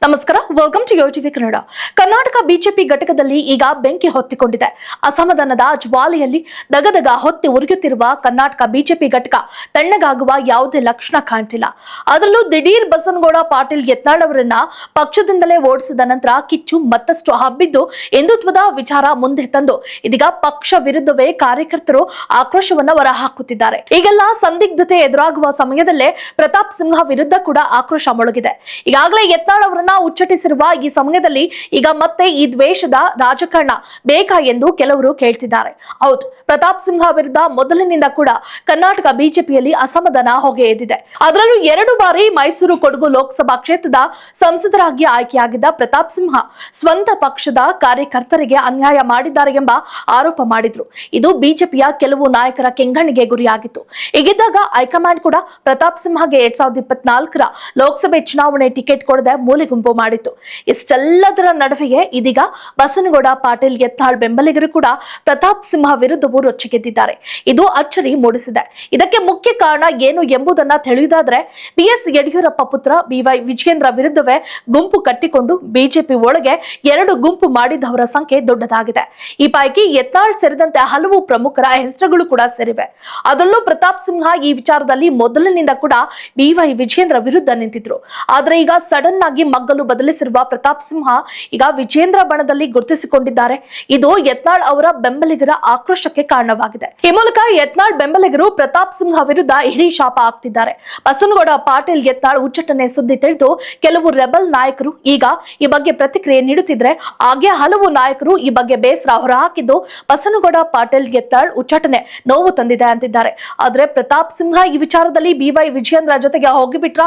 ನಮಸ್ಕಾರ, welcome to TV Kannada. Karnataka BJP ಘಟಕದಲ್ಲಿ ಈಗ ಬೆಂಕಿ ಹೊತ್ತಿಕೊಂಡಿದೆ. ಅಸಮಾಧಾನದ ಜ್ವಾಲೆಯಲ್ಲಿ ದಗದಗ ಹೊತ್ತಿ ಉರಿಯುತ್ತಿರುವ ಕರ್ನಾಟಕ ಬಿಜೆಪಿ ಘಟಕ ತಣ್ಣಗಾಗುವ ಯಾವುದೇ ಲಕ್ಷಣ ಕಾಣ್ತಿಲ್ಲ. ಅದರಲ್ಲೂ ದಿಢೀರ್ ಬಸನಗೌಡ ಪಾಟೀಲ್ ಯತ್ನಾಳ್ ಅವರನ್ನ ಪಕ್ಷದಿಂದಲೇ ಓಡಿಸಿದ ನಂತರ ಕಿಚ್ಚು ಮತ್ತಷ್ಟು ಹಬ್ಬಿದ್ದು ಹಿಂದುತ್ವದ ವಿಚಾರ ಮುಂದೆ ತಂದು ಇದೀಗ ಪಕ್ಷ ವಿರುದ್ಧವೇ ಕಾರ್ಯಕರ್ತರು ಆಕ್ರೋಶವನ್ನ ಹೊರಹಾಕುತ್ತಿದ್ದಾರೆ. ಈಗೆಲ್ಲ ಸಂದಿಗ್ಧತೆ ಎದುರಾಗುವ ಸಮಯದಲ್ಲೇ ಪ್ರತಾಪ್ ಸಿಂಹ ವಿರುದ್ಧ ಕೂಡ ಆಕ್ರೋಶ ಮೊಳಗಿದೆ. ಈಗಾಗಲೇ ಯತ್ನಾಳ್ ಅವರನ್ನ ಉಚ್ಚಟಿಸಿರುವ ಈ ಸಮಯದಲ್ಲಿ ಈಗ ಮತ್ತೆ ಈ ದ್ವೇಷದ ರಾಜಕಾರಣ ಬೇಕಾ ಎಂದು ಕೆಲವರು ಕೇಳ್ತಿದ್ದಾರೆ. ಹೌದು, ಪ್ರತಾಪ್ ಸಿಂಹ ವಿರುದ್ಧ ಮೊದಲಿನಿಂದ ಕೂಡ ಕರ್ನಾಟಕ ಬಿಜೆಪಿಯಲ್ಲಿ ಅಸಮಾಧಾನ ಹೊಗೆ ಎದ್ದಿದೆ. ಅದರಲ್ಲೂ 2 ಬಾರಿ ಮೈಸೂರು ಕೊಡಗು ಲೋಕಸಭಾ ಕ್ಷೇತ್ರದ ಸಂಸದರಾಗಿ ಆಯ್ಕೆಯಾಗಿದ್ದ ಪ್ರತಾಪ್ ಸಿಂಹ ಸ್ವಂತ ಪಕ್ಷದ ಕಾರ್ಯಕರ್ತರಿಗೆ ಅನ್ಯಾಯ ಮಾಡಿದ್ದಾರೆ ಎಂಬ ಆರೋಪ ಮಾಡಿದ್ರು. ಇದು ಬಿಜೆಪಿಯ ಕೆಲವು ನಾಯಕರ ಕೆಂಗಣ್ಣಿಗೆ ಗುರಿಯಾಗಿತ್ತು. ಹೀಗಿದ್ದಾಗ ಹೈಕಮಾಂಡ್ ಕೂಡ ಪ್ರತಾಪ್ ಸಿಂಹಗೆ 2024ರ ಲೋಕಸಭೆ ಚುನಾವಣೆ ಟಿಕೆಟ್ ಕೊಡದೆ ಮೂಲೆಗುಂಪು ಮಾಡಿತ್ತು. ಇಷ್ಟೆಲ್ಲದರ ನಡುವೆಯೇ ಇದೀಗ ಬಸನಗೌಡ ಪಾಟೀಲ್ ಯತ್ನಾಳ್ ಬೆಂಬಲಿಗರು ಕೂಡ ಪ್ರತಾಪ್ ಸಿಂಹ ವಿರುದ್ಧವೂ ರೊಚ್ಚಿಗೆದ್ದಿದ್ದಾರೆ. ಇದು ಅಚ್ಚರಿ ಮೂಡಿಸಿದೆ. ಇದಕ್ಕೆ ಮುಖ್ಯ ಕಾರಣ ಏನು ಎಂಬುದನ್ನ ತಿಳಿಯುವುದಾದ್ರೆ, ಬಿಎಸ್ ಯಡಿಯೂರಪ್ಪ ಪುತ್ರ ಬಿವೈ ವಿಜಯೇಂದ್ರ ವಿರುದ್ಧವೇ ಗುಂಪು ಕಟ್ಟಿಕೊಂಡು ಬಿಜೆಪಿ ಒಳಗೆ 2 ಗುಂಪು ಮಾಡಿದವರ ಸಂಖ್ಯೆ ದೊಡ್ಡದಾಗಿದೆ. ಈ ಪೈಕಿ ಯತ್ನಾಳ್ ಸೇರಿದಂತೆ ಹಲವು ಪ್ರಮುಖರ ಹೆಸರುಗಳು ಕೂಡ ಸೇರಿವೆ. ಅದರಲ್ಲೂ ಪ್ರತಾಪ್ ಸಿಂಹ ಈ ವಿಚಾರದಲ್ಲಿ ಮೊದಲಿನಿಂದ ಕೂಡ ಬಿವೈ ವಿಜಯೇಂದ್ರ ವಿರುದ್ಧ ನಿಂತಿದ್ರು. ಆದ್ರೆ ಈಗ ಸಡನ್ ಆಗಿ ಮಗ್ಗಲು ಬದಲಿಸಿರುವ ಪ್ರತಾಪ್ ಸಿಂಹ ಈಗ ವಿಜೇಂದ್ರ ಬಣದಲ್ಲಿ ಗುರುತಿಸಿಕೊಂಡಿದ್ದಾರೆ. ಇದು ಯತ್ನಾಳ್ ಅವರ ಬೆಂಬಲಿಗರ ಆಕ್ರೋಶಕ್ಕೆ ಕಾರಣವಾಗಿದೆ. ಈ ಮೂಲಕ ಯತ್ನಾಳ್ ಬೆಂಬಲಿಗರು ಪ್ರತಾಪ್ ಸಿಂಹ ವಿರುದ್ಧ ಇಡೀ ಶಾಪ ಹಾಕ್ತಿದ್ದಾರೆ. ಬಸನಗೌಡ ಪಾಟೀಲ್ ಯತ್ನಾಳ್ ಉಚ್ಚಟನೆ ಸುದ್ದಿ ತಿಳಿದು ಕೆಲವು ರೆಬಲ್ ನಾಯಕರು ಈಗ ಈ ಬಗ್ಗೆ ಪ್ರತಿಕ್ರಿಯೆ ನೀಡುತ್ತಿದ್ರೆ, ಹಾಗೆ ಹಲವು ನಾಯಕರು ಈ ಬಗ್ಗೆ ಬೇಸರ ಹೊರಹಾಕಿದ್ದು ಬಸನಗೌಡ ಪಾಟೀಲ್ ಯತ್ನಾಳ್ ಉಚ್ಚಟನೆ ನೋವು ತಂದಿದೆ ಅಂತಿದ್ದಾರೆ. ಆದ್ರೆ ಪ್ರತಾಪ್ ಸಿಂಹ ಈ ವಿಚಾರದಲ್ಲಿ ಬಿವೈ ವಿಜಯೇಂದ್ರ ಜೊತೆಗೆ ಹೋಗಿಬಿಟ್ರ?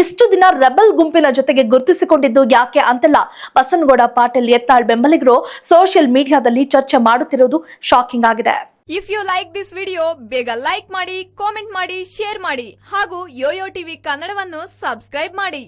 ಇಷ್ಟು ದಿನ ರೆಬಲ್ ಗುಂಪಿನ ಜೊತೆಗೆ ಗುರುತಿಸಿಕೊಂಡಿದ್ದು ಯಾಕೆ ಅಂತೆಲ್ಲ ಬಸನಗೌಡ ಪಾಟೀಲ್ ಯತ್ನಾಳ್ ಬೆಂಬಲಿಗರು ಸೋಷಿಯಲ್ ಮೀಡಿಯಾದಲ್ಲಿ ಚರ್ಚೆ ಮಾಡುತ್ತಿರುವುದು ಶಾಕಿಂಗ್ ಆಗಿದೆ. If you like this video, ಬೇಗ ಲೈಕ್ ಮಾಡಿ, ಕಾಮೆಂಟ್ ಮಾಡಿ, ಶೇರ್ ಮಾಡಿ ಹಾಗೂ ಯೋಯೋ ಟಿವಿ ಕನ್ನಡವನ್ನು ಸಬ್ಸ್ಕ್ರೈಬ್ ಮಾಡಿ.